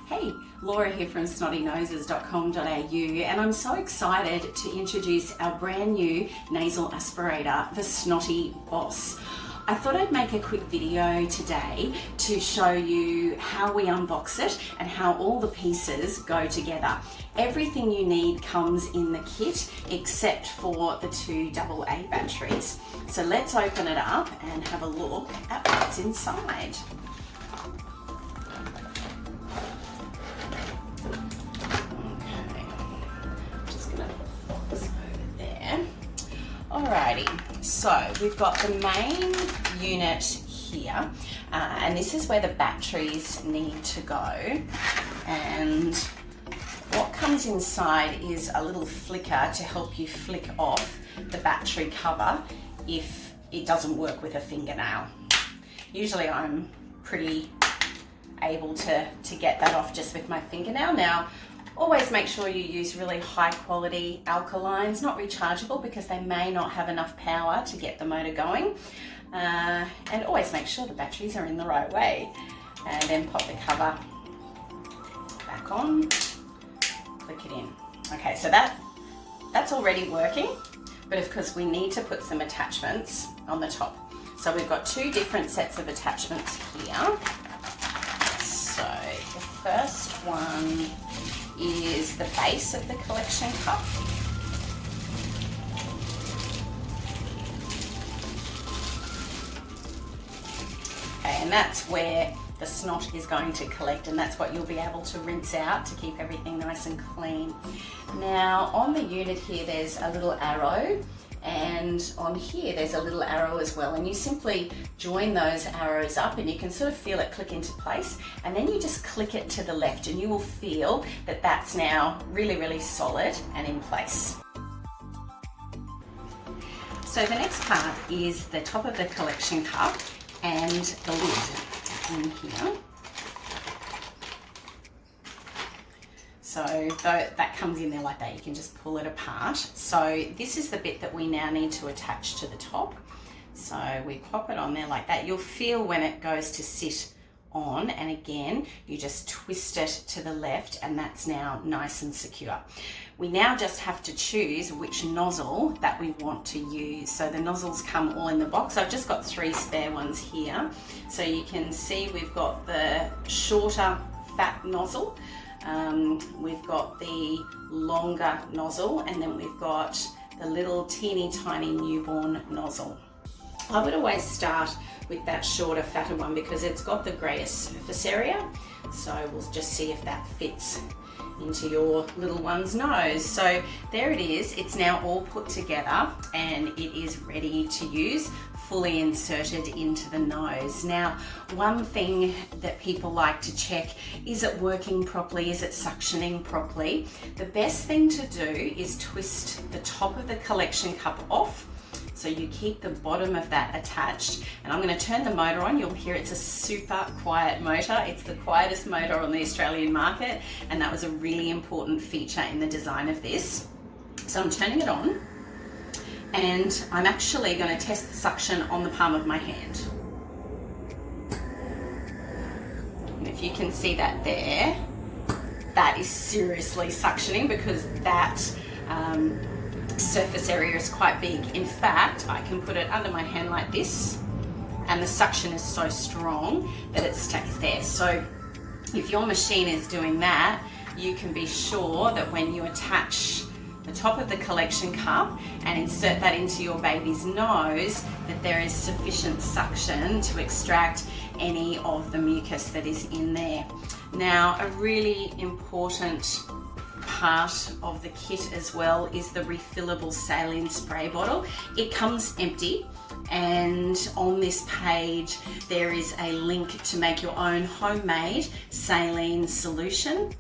Hey, Laura here from snottynoses.com.au, and I'm so excited to introduce our brand new nasal aspirator, the Snotty Boss. I thought I'd make a quick video today to show you how we unbox it and how all the pieces go together. Everything you need comes in the kit except for the two AA batteries. So let's open it up and have a look at what's inside. Alrighty, so we've got the main unit here, and this is where the batteries need to go. And what comes inside is a little flicker to help you flick off the battery cover if it doesn't work with a fingernail. Usually I'm pretty able to get that off just with my fingernail. Now, always make sure you use really high quality alkalines, not rechargeable because they may not have enough power to get the motor going. And always make sure the batteries are in the right way. And then pop the cover back on, click it in. Okay, so that's already working, but of course we need to put some attachments on the top. So we've got two different sets of attachments here. So the first one is the base of the collection cup. Okay, and that's where the snot is going to collect, and that's what you'll be able to rinse out to keep everything nice and clean. Now on the unit here there's a little arrow, and on here there's a little arrow as well, and you simply join those arrows up and you can sort of feel it click into place, and then you just click it to the left and you will feel that that's now really solid and in place. So the next part is the top of the collection cup and the lid in here. So that comes in there like that, you can just pull it apart. So this is the bit that we now need to attach to the top. So we pop it on there like that. You'll feel when it goes to sit on, and again, you just twist it to the left and that's now nice and secure. We now just have to choose which nozzle that we want to use. So the nozzles come all in the box. I've just got 3 spare ones here. So you can see we've got the shorter fat nozzle, we've got the longer nozzle, and then we've got the little teeny tiny newborn nozzle. I would always start with that shorter, fatter one because it's got the greatest surface area. So we'll just see if that fits into your little one's nose. So there it is, it's now all put together and it is ready to use, fully inserted into the nose. Now, one thing that people like to check, is it working properly? Is it suctioning properly? The best thing to do is twist the top of the collection cup off, so you keep the bottom of that attached. And I'm going to turn the motor on. You'll hear it's a super quiet motor. It's the quietest motor on the Australian market, and that was a really important feature in the design of this. So I'm turning it on, and I'm actually going to test the suction on the palm of my hand. And if you can see that there, that is seriously suctioning because that surface area is quite big. In fact, I can put it under my hand like this and the suction is so strong that it stays there. So if your machine is doing that, you can be sure that when you attach the top of the collection cup and insert that into your baby's nose, that there is sufficient suction to extract any of the mucus that is in there. Now, a really important part of the kit as well is the refillable saline spray bottle. It comes empty, and on this page there is a link to make your own homemade saline solution,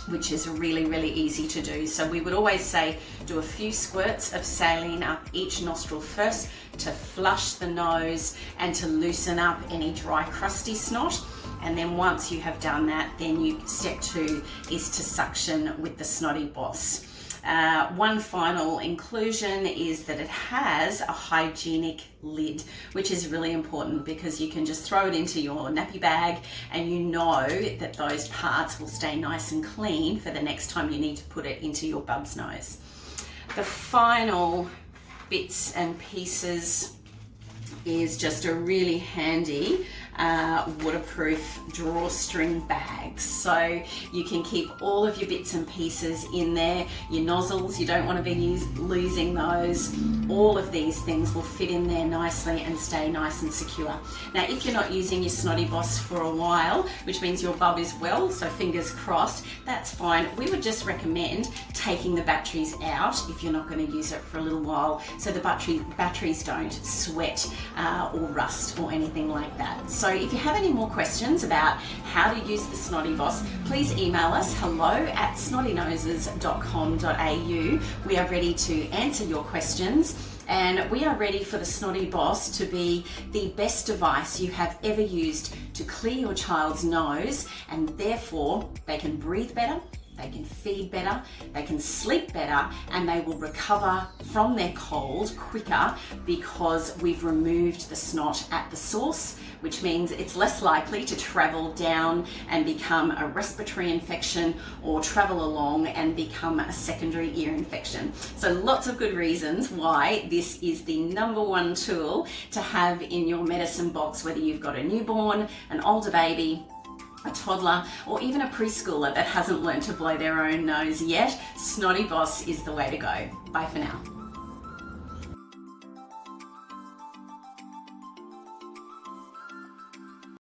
which is really easy to do. So we would always say do a few squirts of saline up each nostril first to flush the nose and to loosen up any dry crusty snot. And then once you have done that, then step 2 is to suction with the Snotty Boss. One final inclusion is that it has a hygienic lid, which is really important because you can just throw it into your nappy bag and you know that those parts will stay nice and clean for the next time you need to put it into your bub's nose. The final bits and pieces is just a really handy waterproof drawstring bag. So you can keep all of your bits and pieces in there. Your nozzles, you don't want to be losing those. All of these things will fit in there nicely and stay nice and secure. Now, if you're not using your Snotty Boss for a while, which means your bub is well, so fingers crossed, that's fine. We would just recommend taking the batteries out if you're not going to use it for a little while, so the batteries don't sweat or rust or anything like that. So if you have any more questions about how to use the Snotty Boss, please email us hello@snottynoses.com.au. We are ready to answer your questions, and we are ready for the Snotty Boss to be the best device you have ever used to clear your child's nose, and therefore they can breathe better, they can feed better, they can sleep better, and they will recover from their cold quicker because we've removed the snot at the source, which means it's less likely to travel down and become a respiratory infection or travel along and become a secondary ear infection. So lots of good reasons why this is the #1 tool to have in your medicine box, whether you've got a newborn, an older baby, a toddler, or even a preschooler that hasn't learned to blow their own nose yet. Snotty Boss is the way to go. Bye for now.